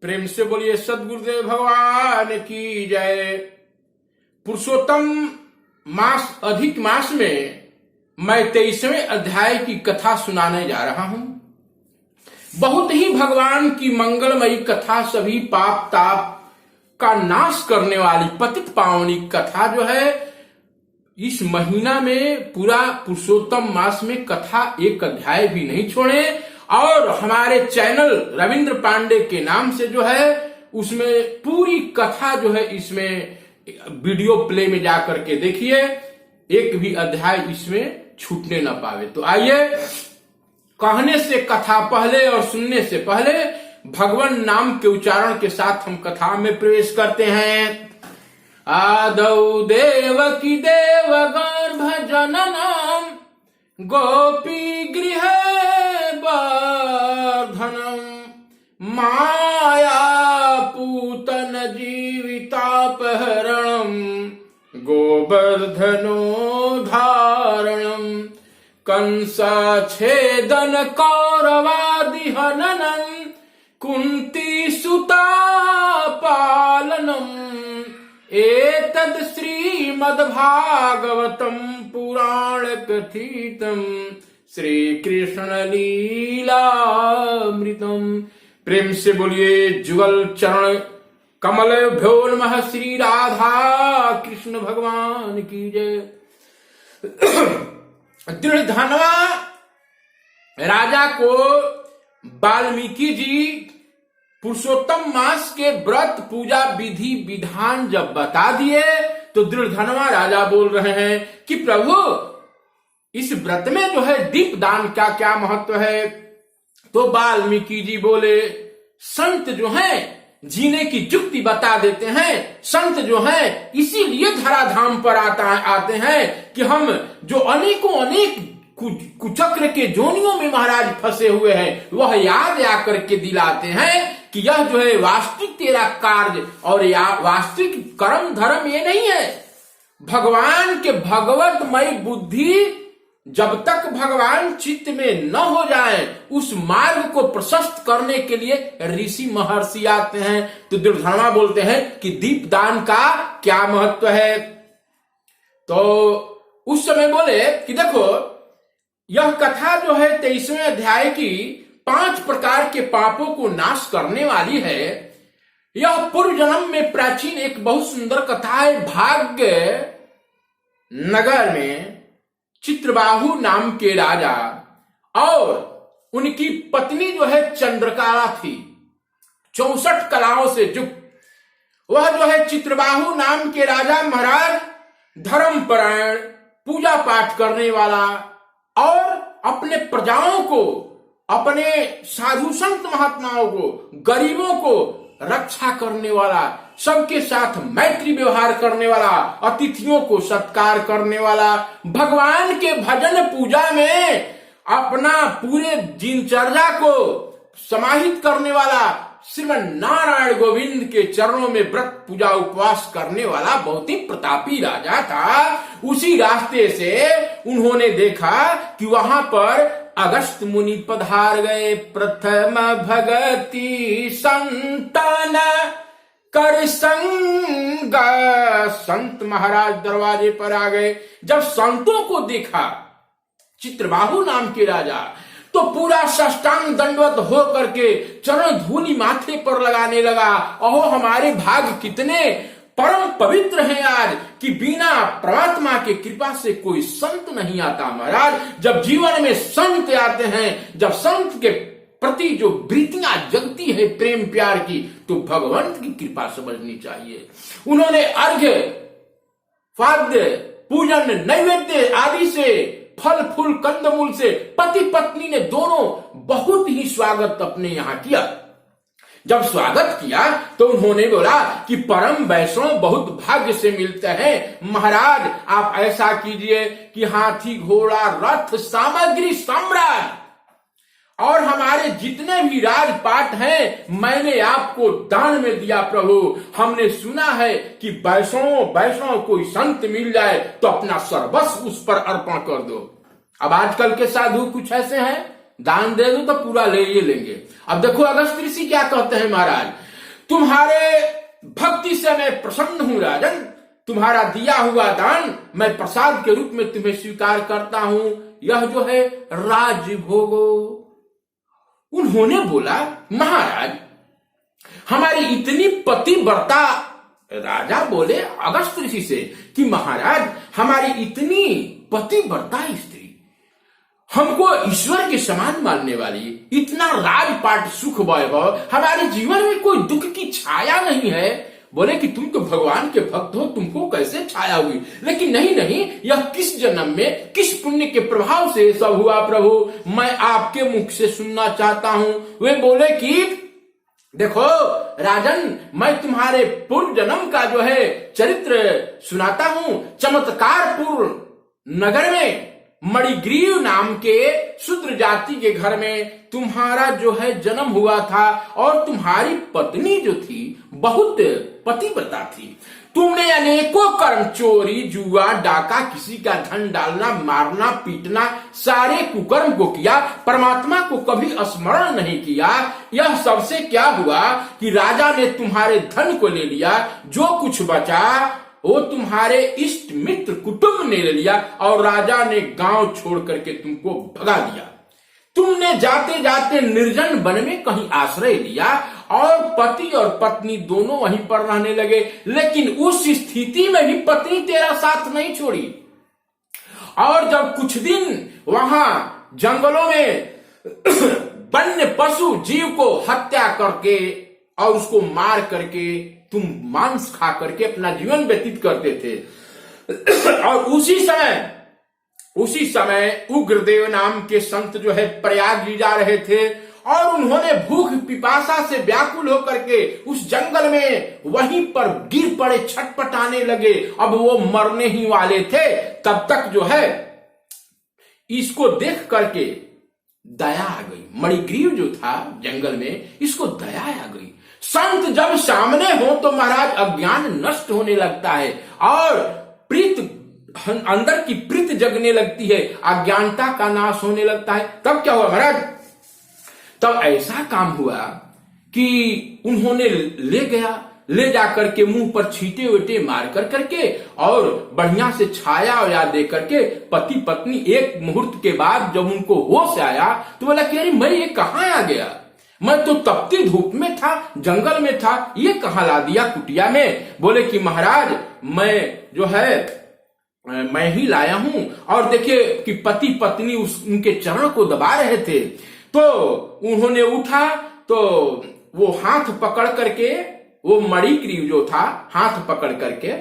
प्रेम से बोलिए सदगुरुदेव भगवान की जय। पुरुषोत्तम मास अधिक मास में मैं 23वें अध्याय की कथा सुनाने जा रहा हूं। बहुत ही भगवान की मंगलमयी कथा, सभी पाप ताप का नाश करने वाली पतित पावनी कथा जो है इस महीना में पूरा पुरुषोत्तम मास में कथा एक अध्याय भी नहीं छोड़े। और हमारे चैनल रविंद्र पांडे के नाम से जो है उसमें पूरी कथा जो है इसमें वीडियो प्ले में जाकर के देखिए, एक भी अध्याय इसमें छूटने न पावे। तो आइए, कहने से कथा पहले और सुनने से पहले भगवान नाम के उच्चारण के साथ हम कथा में प्रवेश करते हैं। आदौ देवकी देव गर्भ जननम गोपी गृह वर्धनम माया पूतन जीवितापहरणम गोवर्धनो धारणम कंसा छेदन कौरवादि हननम कुंती सुता पालनम एतद् श्रीमद्भागवतम पुराण कथितम श्री कृष्ण लीलामृतम। प्रेम से बोलिए जुगल चरण कमल भ्यो नमः श्री राधा कृष्ण भगवान की जय। दृढ़धनवा राजा को वाल्मीकि जी पुरुषोत्तम मास के व्रत पूजा विधि विधान जब बता दिए तो दृढ़धनवा राजा बोल रहे हैं कि प्रभु इस व्रत में जो है दीप दान का क्या महत्व है। तो वाल्मीकि जी बोले, संत जो हैं जीने की युक्ति बता देते हैं। संत जो हैं इसीलिए धराधाम पर आते हैं कि हम जो अनेकों अनेक कुचक्र के जोनियों में महाराज फंसे हुए हैं वह याद आकर के दिलाते हैं कि यह जो है वास्तविक तेरा कार्य और वास्तविक कर्म धर्म ये नहीं है। भगवान के भगवतमय बुद्धि जब तक भगवान चित्त में न हो जाए उस मार्ग को प्रशस्त करने के लिए ऋषि महर्षि आते हैं। तो दुर्धर्मा बोलते हैं कि दीपदान का क्या महत्व है। तो उस समय बोले कि देखो यह कथा जो है 23वें अध्याय की 5 प्रकार के पापों को नाश करने वाली है। यह पूर्व जन्म में प्राचीन एक बहुत सुंदर कथा है। भाग्य नगर में चित्रबाहु नाम के राजा और उनकी पत्नी जो है चंद्रकला थी, 64 कलाओं से युक्त। वह जो है चित्रबाहु नाम के राजा महाराज धर्मपरायण, पूजा पाठ करने वाला और अपने प्रजाओं को, अपने साधु संत महात्माओं को, गरीबों को रक्षा करने वाला, सबके साथ मैत्री व्यवहार करने वाला, अतिथियों को सत्कार करने वाला, भगवान के भजन पूजा में अपना पूरे दिनचर्या को समाहित करने वाला, श्रीमन नारायण गोविंद के चरणों में व्रत पूजा उपवास करने वाला बहुत ही प्रतापी राजा था। उसी रास्ते से उन्होंने देखा कि वहां पर अगस्त मुनि पधार गए। प्रथम भगति संतन कर संग, संत महाराज दरवाजे पर आ गए। जब संतों को देखा चित्रबाहु नाम के राजा तो पूरा साष्टांग दंडवत हो करके चरण धूलि माथे पर लगाने लगा। ओहो हमारे भाग कितने परम पवित्र हैं आज कि बिना परमात्मा के कृपा से कोई संत नहीं आता। महाराज जब जीवन में संत आते हैं, जब संत के प्रति जो वृत्तियां जगती है प्रेम प्यार की, तो भगवंत की कृपा समझनी चाहिए। उन्होंने अर्घ्य, फाद्य, पूजन, नैवेद्य आदि से, फल फूल कंदमूल से पति पत्नी ने दोनों बहुत ही स्वागत अपने यहां किया। जब स्वागत किया तो उन्होंने बोला कि परम वैष्णव बहुत भाग्य से मिलते हैं। महाराज आप ऐसा कीजिए कि हाथी घोड़ा रथ सामग्री सम्राट और हमारे जितने भी राजपाट हैं मैंने आपको दान में दिया प्रभु। हमने सुना है कि वैष्णव कोई संत मिल जाए तो अपना सर्वस्व उस पर अर्पण कर दो। अब आजकल के साधु कुछ ऐसे हैं, दान दे दो तो पूरा ले ये लेंगे। अब देखो अगस्त ऋषि क्या कहते हैं महाराज तुम्हारे भक्ति से मैं प्रसन्न हूं राजन, तुम्हारा दिया हुआ दान मैं प्रसाद के रूप में तुम्हें स्वीकार करता हूं, यह जो है राज भोगो। उन्होंने बोला महाराज हमारी इतनी पतिव्रता, राजा बोले अगस्त ऋषि से कि महाराज हमारी इतनी पतिव्रता स्त्री, हमको ईश्वर के समान मानने वाली, इतना राजपाट सुख वैभव, हमारे जीवन में कोई दुख की छाया नहीं है। बोले कि तुम तो भगवान के भक्त हो, तुमको कैसे छाया हुई? लेकिन नहीं नहीं, यह किस जन्म में किस पुण्य के प्रभाव से सब हुआ प्रभु, मैं आपके मुख से सुनना चाहता हूं। वे बोले कि देखो राजन, मैं तुम्हारे पूर्व जन्म का जो है चरित्र सुनाता हूं। चमत्कारपुर नगर में मणिग्रीव नाम के शूद्र जाति के घर में तुम्हारा जो है जन्म हुआ था, और तुम्हारी पत्नी जो थी बहुत पतिव्रता थी। तुमने अनेकों कर्म, चोरी, जुआ, डाका, किसी का धन डालना, मारना, पीटना, सारे कुकर्म को किया, परमात्मा को कभी स्मरण नहीं किया। यह सबसे क्या हुआ कि राजा ने तुम्हारे धन को ले लिया, जो कुछ बचा वो तुम्हारे इष्ट मित्र कुटुंब ने ले लिया, और राजा ने गांव छोड़ करके तुमको भगा दिया। तुमने जाते जाते निर्जन वन में कहीं आश्रय लिया, और पति और पत्नी दोनों वहीं पर रहने लगे। लेकिन उस स्थिति में भी पत्नी तेरा साथ नहीं छोड़ी, और जब कुछ दिन वहां जंगलों में वन्य पशु जीव को हत्या करके और उसको मार करके तुम मांस खा करके अपना जीवन व्यतीत करते थे, और उसी समय उग्रदेव नाम के संत जो है प्रयाग जी जा रहे थे, और उन्होंने भूख पिपासा से व्याकुल होकर के उस जंगल में वहीं पर गिर पड़े, छटपटाने लगे। अब वो मरने ही वाले थे, तब तक जो है इसको देख करके दया आ गई। मणिग्रीव जो था जंगल में, इसको दया आ गई। संत जब सामने हो तो महाराज अज्ञान नष्ट होने लगता है, और प्रीत अंदर की प्रीत जगने लगती है, अज्ञानता का नाश होने लगता है। तब क्या हुआ महाराज, तब ऐसा काम हुआ कि उन्होंने ले जाकर के मुंह पर छींटे वेटे मार कर करके, और बढ़िया से छाया वया दे करके पति पत्नी एक मुहूर्त के बाद जब उनको होश आया तो बोला कि अरे मैं ये कहां आ गया, मैं तो तपती धूप में था, जंगल में था, ये कहां ला दिया कुटिया में। बोले कि महाराज मैं जो है मैं ही लाया हूं। और देखिए कि पति पत्नी उनके चरण को दबा रहे थे, तो उन्होंने उठा तो वो हाथ पकड़ करके, वो मणिग्रीव जो था हाथ पकड़ करके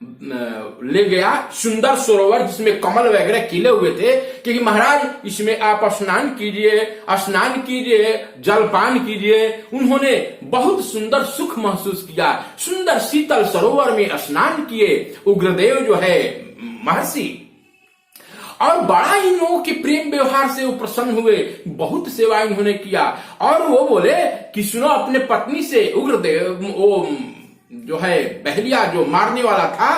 ले गया सुंदर सरोवर जिसमें कमल वगैरह खिले हुए थे, क्योंकि महाराज इसमें आप स्नान कीजिए, जलपान कीजिए। उन्होंने बहुत सुंदर सुख महसूस किया, सुंदर शीतल सरोवर में स्नान किए उग्रदेव जो है महर्षि, और बड़ा ही लोगों के प्रेम व्यवहार से वो प्रसन्न हुए, बहुत सेवा इन्होंने किया। और वो बोले कि सुनो अपने पत्नी से, उग्रदेव वो जो है बहलिया जो मारने वाला था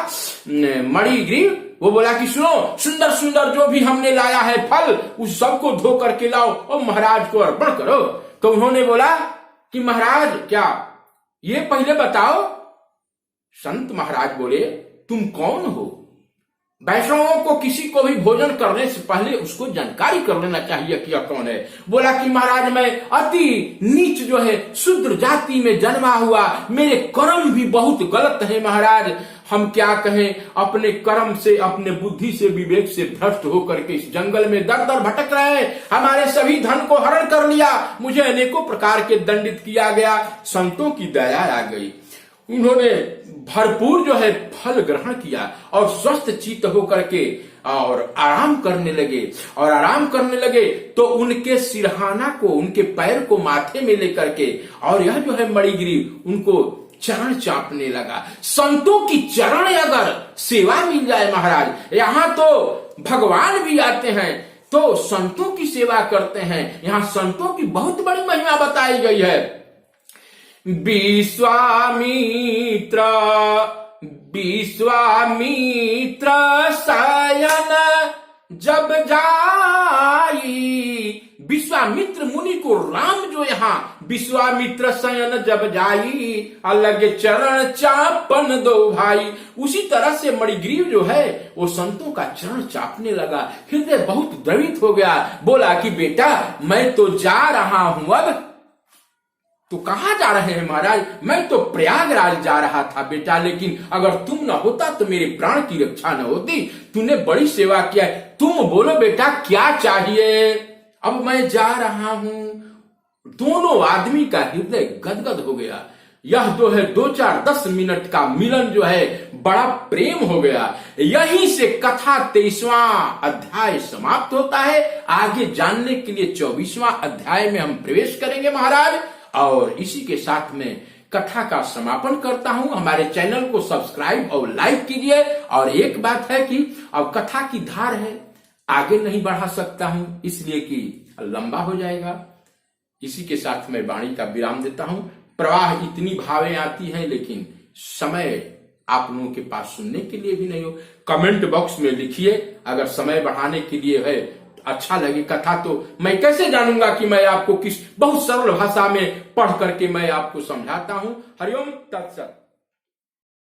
मणिग्रीव, वो बोला कि सुनो सुंदर सुंदर जो भी हमने लाया है फल, उस सबको धो करके लाओ और महाराज को अर्पण करो। तो उन्होंने बोला कि महाराज क्या ये पहले बताओ। संत महाराज बोले तुम कौन हो? वैष्णवों को किसी को भी भोजन करने से पहले उसको जानकारी कर लेना चाहिए कि यह कौन है। बोला कि महाराज मैं अति नीच जो है शूद्र जाति में जन्मा हुआ, मेरे कर्म भी बहुत गलत है महाराज। हम क्या कहें, अपने कर्म से, अपने बुद्धि से, विवेक से भ्रष्ट होकर के इस जंगल में दर दर भटक रहे हैं। हमारे सभी धन को हरण कर लिया, मुझे अनेकों प्रकार के दंडित किया गया। संतों की दया आ गई, उन्होंने भरपूर जो है फल ग्रहण किया और स्वस्थ चित्त होकर के और आराम करने लगे। तो उनके सिरहाना को, उनके पैर को माथे में लेकर के, और यह जो है मणिग्रीव उनको चरण चापने लगा। संतों की चरण अगर सेवा मिल जाए महाराज, यहाँ तो भगवान भी आते हैं तो संतों की सेवा करते हैं। यहाँ संतों की बहुत बड़ी महिमा बताई गई है। विश्वामित्र शयन जब जाई, विश्वामित्र मुनि को राम जो यहाँ विश्वामित्र शयन जब जाई, अलग चरण चापन दो भाई। उसी तरह से मणिग्रीव जो है वो संतों का चरण चापने लगा, हृदय बहुत द्रवित हो गया। बोला कि बेटा मैं तो जा रहा हूं, अब तो कहां जा रहे हैं महाराज? मैं तो प्रयागराज जा रहा था बेटा, लेकिन अगर तुम न होता तो मेरे प्राण की रक्षा न होती। तूने बड़ी सेवा किया है, तुम बोलो बेटा क्या चाहिए? अब मैं जा रहा हूं। दोनों आदमी का हृदय गदगद हो गया। यह जो है 2-4-10 मिनट का मिलन जो है बड़ा प्रेम हो गया। यहीं से कथा 23वां अध्याय समाप्त होता है। आगे जानने के लिए 24वां अध्याय में हम प्रवेश करेंगे महाराज। और इसी के साथ में कथा का समापन करता हूं। हमारे चैनल को सब्सक्राइब और लाइक कीजिए। और एक बात है कि अब कथा की धार है, आगे नहीं बढ़ा सकता हूं इसलिए कि लंबा हो जाएगा। इसी के साथ मैं वाणी का विराम देता हूं। प्रवाह इतनी भावें आती हैं, लेकिन समय आप लोगों के पास सुनने के लिए भी नहीं हो। कमेंट बॉक्स में लिखिए, अगर समय बढ़ाने के लिए है, अच्छा लगे कथा तो मैं कैसे जानूंगा कि मैं आपको किस बहुत सरल भाषा में पढ़ करके मैं आपको समझाता हूं। हरिओम तत्सत।